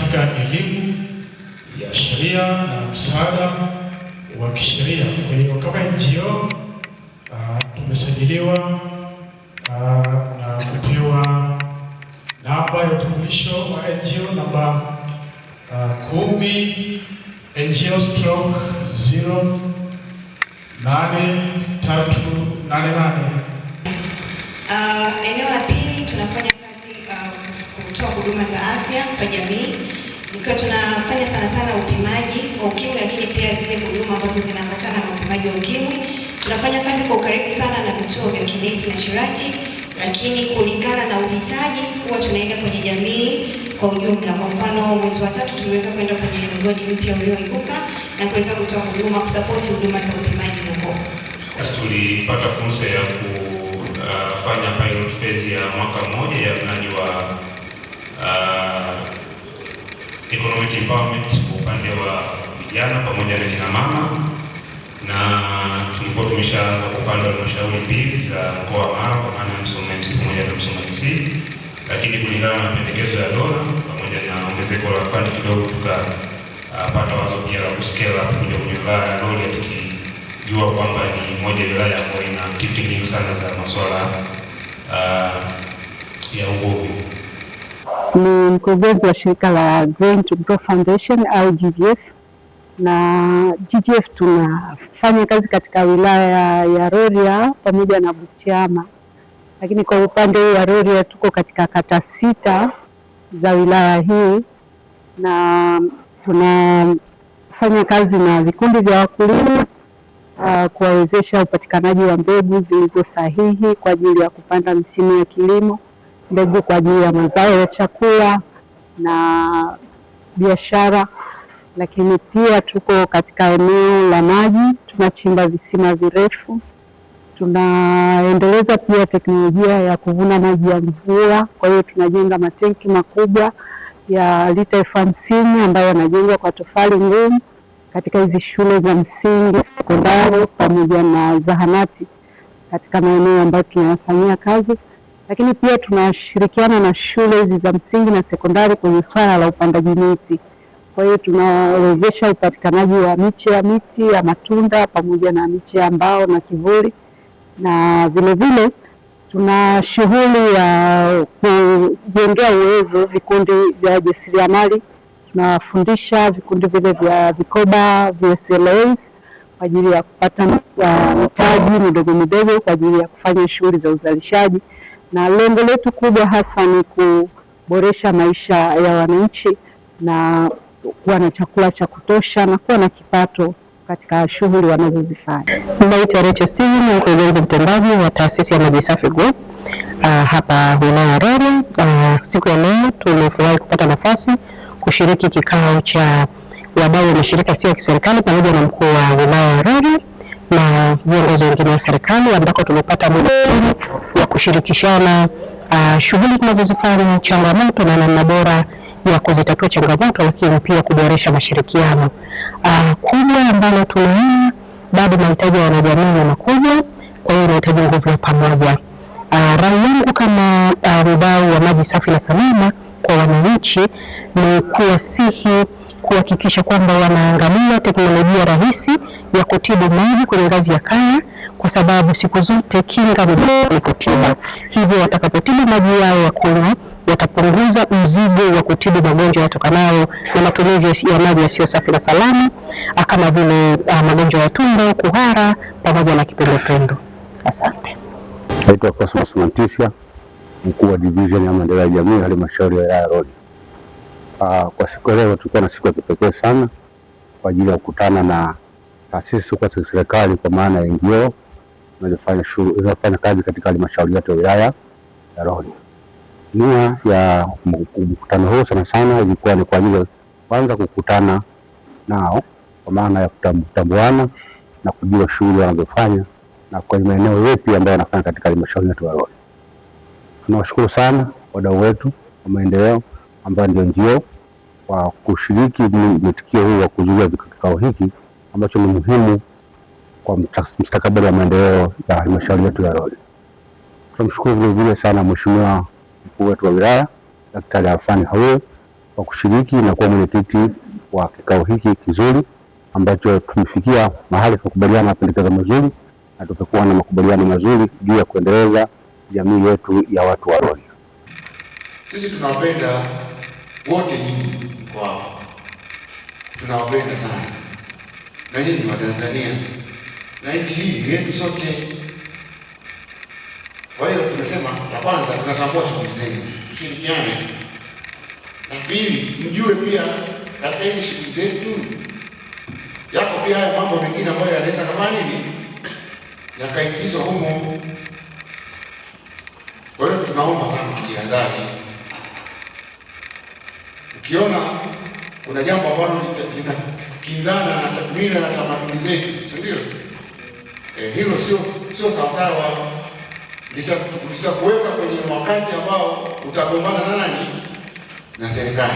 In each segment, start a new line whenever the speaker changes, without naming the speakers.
katika elimu ya sheria na msaada wa kisheria. Kwa hiyo kama NGO tumesajiliwa na kupewa namba ya utambulisho wa NGO namba 10 NGO/08388.
Eneo la pili tunafanya kazi kutoa huduma za afya kwa jamii, ikiwa tunafanya sana upimaji wa ukimwi, lakini pia zile huduma ambazo zinaambatana na upimaji wa ukimwi. Tunafanya kazi kwa ukaribu sana na vituo vya kinesi na shirati, lakini kulingana na uhitaji huwa tunaenda kwenye jamii kwa ujumla. Kwa mfano mwezi wa 3 tuliweza kwenda kwenye mgodi mpya ulioibuka na kuweza kutoa huduma, kusapoti huduma za upimaji huko.
Tulipata fursa ya kufanya pilot phase ya mwaka mmoja ya mradi wa economic empowerment kwa upande wa vijana pamoja na kina mama, na tulikuwa tumeshaanza kupanda halmashauri 2 za mkoa wa Mara kwa maana ya Msomati pamoja na Msomati C, lakini kulingana na mapendekezo ya dola pamoja na ongezeko la fund kidogo tukapata wazo pia la kuscale up kuja kwenye wilaya ya Rorya, tukijua kwamba ni moja ya wilaya ambayo ina activity nyingi sana za masuala ya uvuvi.
Ni mkurugenzi wa shirika la Grain to Grow Foundation au GGF, na GGF tunafanya kazi katika wilaya ya Rorya pamoja na Butiama, lakini kwa upande wa Rorya tuko katika kata 6 za wilaya hii, na tunafanya kazi na vikundi vya wakulima kuwawezesha upatikanaji wa mbegu zilizo sahihi kwa ajili ya kupanda msimu ya kilimo, mbegu kwa ajili ya mazao ya chakula na biashara. Lakini pia tuko katika eneo la maji, tunachimba visima virefu, tunaendeleza pia teknolojia ya kuvuna maji ya mvua. Kwa hiyo tunajenga matenki makubwa ya lita 50,000 ambayo yanajengwa kwa tofali ngumu katika hizi shule za msingi, sekondari pamoja na zahanati katika maeneo ambayo tunayafanyia kazi. Lakini pia tunashirikiana na shule hizi za msingi na sekondari kwenye swala la upandaji miti. Kwa hiyo tunawezesha upatikanaji wa miche ya miti ya matunda pamoja na miche ya mbao na kivuli, na vile tuna shughuli ya kujengea uwezo vikundi vya wajasiriamali. Tunawafundisha vikundi vile vya vikoba VSLAs kwa ajili ya kupata mitaji midogo kwa ajili ya kufanya shughuli za uzalishaji, na lengo letu kubwa hasa ni kuboresha maisha ya wananchi na kuwa na chakula cha kutosha na kuwa na kipato katika shughuli wanazozifanya.
Naitwa Rachel Steven, mkurugenzi mtendaji wa taasisi ya Maji Safi Group hapa wilaya ya Rorya. Siku ya leo tumefurahi kupata nafasi kushiriki kikao cha wadau wa mashirika sio ya kiserikali pamoja na mkuu wa wilaya ya Rorya na viongozi wengine wa serikali, ambako tumepata muda wa kushirikishana shughuli tunazozifanya, changamoto na namna bora ya kuzitatua changamoto, lakini pia kuboresha mashirikiano. Kubwa ambalo tunaona bado mahitaji ya wanajamii makubwa, kwa hiyo inahitaji nguvu ya pamoja. Rai yangu kama mdau wa maji safi na salama kwa wananchi ni kuwasihi kuhakikisha kwamba wanaangalia teknolojia rahisi ya kutibu maji kwenye ngazi ya kaya, kwa sababu siku zote kinga ni kutiba. Hivyo watakapotibu maji yao ya kunywa watapunguza mzigo wa kutibu magonjwa yatokanayo na matumizi ya maji yasiyo safi na salama, kama vile magonjwa ya tumbo, kuhara pamoja na kipindupindu. Asante.
Naitwa Cosmas Mantisia, mkuu wa division ya maendeleo ya jamii halmashauri ya wilaya ya Rorya. Kwa siku leo tulikuwa na siku ya kipekee sana kwa ajili ya kukutana na taasisi za serikali kwa maana ya NGO zinazofanya kazi katika halmashauri yetu ya wilaya ya Rorya. Nia ya mkutano huu sana ilikuwa ni kwa ajili ya kwanza kukutana nao kwa maana ya kutambuana na kujua shughuli wanazofanya na kwa maeneo yepi ambayo wanafanya katika halmashauri yetu ya Rorya. Tunawashukuru sana wadau wetu wa maendeleo ambao ndio NGO kwa kushiriki mwitikio huu wa kuzuia kikao hiki ambacho ni muhimu kwa mustakabali wa maendeleo ya halmashauri yetu ya Rorya. Tunamshukuru vile sana Mheshimiwa mkuu wetu wa wilaya Daktari Alfani Haule kwa kushiriki na kuwa mwenyekiti wa kikao hiki kizuri ambacho tumefikia mahali tukubaliana mapendekezo mazuri na tutakuwa na makubaliano mazuri juu ya kuendeleza jamii yetu ya watu wa Rorya.
Sisi tunawapenda wote, nyinyi mko hapa, tunawapenda sana, na nyinyi wa Tanzania na nchi hii yetu sote. Kwa hiyo tumesema, la kwanza tunatambua shughuli zenu, tushirikiane. La pili, mjue pia katika hizi shughuli zetu yako pia haya mambo mengine ambayo yanaweza kama nini yakaingizwa humo. Kwa hiyo tunaomba sana mjihadhari. Ukiona kuna jambo ambalo linakinzana na mila na tamaduni zetu, si ndio? Hilo sio sawasawa, litakuweka kwenye wakati ambao utagombana na nani? Na serikali.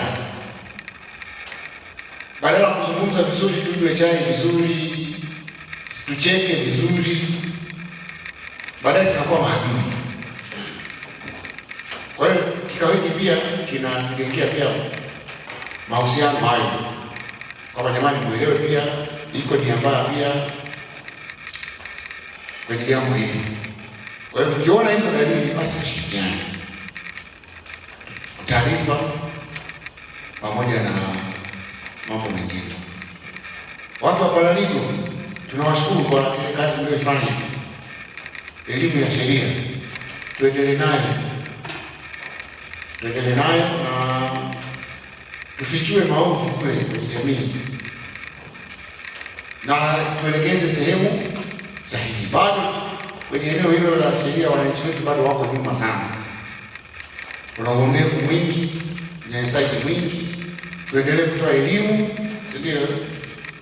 Badala ya kuzungumza vizuri, tunywe chai vizuri, tucheke vizuri, baadaye tunakuwa maadui. Kwa hiyo kikao hiki pia kinatujengea pia mahusiano hayo, kwamba jamani, muelewe pia iko nia mbaya pia kwenye jambo hili. Kwa hiyo tukiona hizo dalili, basi ushirikiane, taarifa pamoja na mambo mengine. Watu wa Paraligo tunawashukuru kwa ile kazi mlioifanya. Elimu ya sheria tuendelee nayo na tufichue maovu kule kwenye jamii na tuelekeze sehemu sahihi. Bado kwenye eneo hilo la sheria wananchi wetu bado wako nyuma sana, kuna uonevu mwingi, unyanyasaji mwingi. Tuendelee kutoa elimu, si ndio?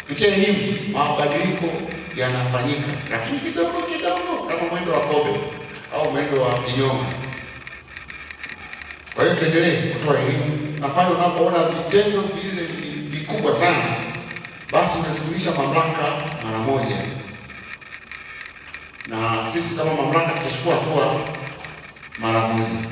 Kupitia elimu mabadiliko yanafanyika, lakini kidogo kama mwendo wa kobe au mwendo wa kinyonga. Kwa hiyo tuendelee kutoa elimu, na pale unapoona vitendo vile vikubwa sana, basi unazikulisha mamlaka mara moja, na sisi kama mamlaka tutachukua hatua mara moja.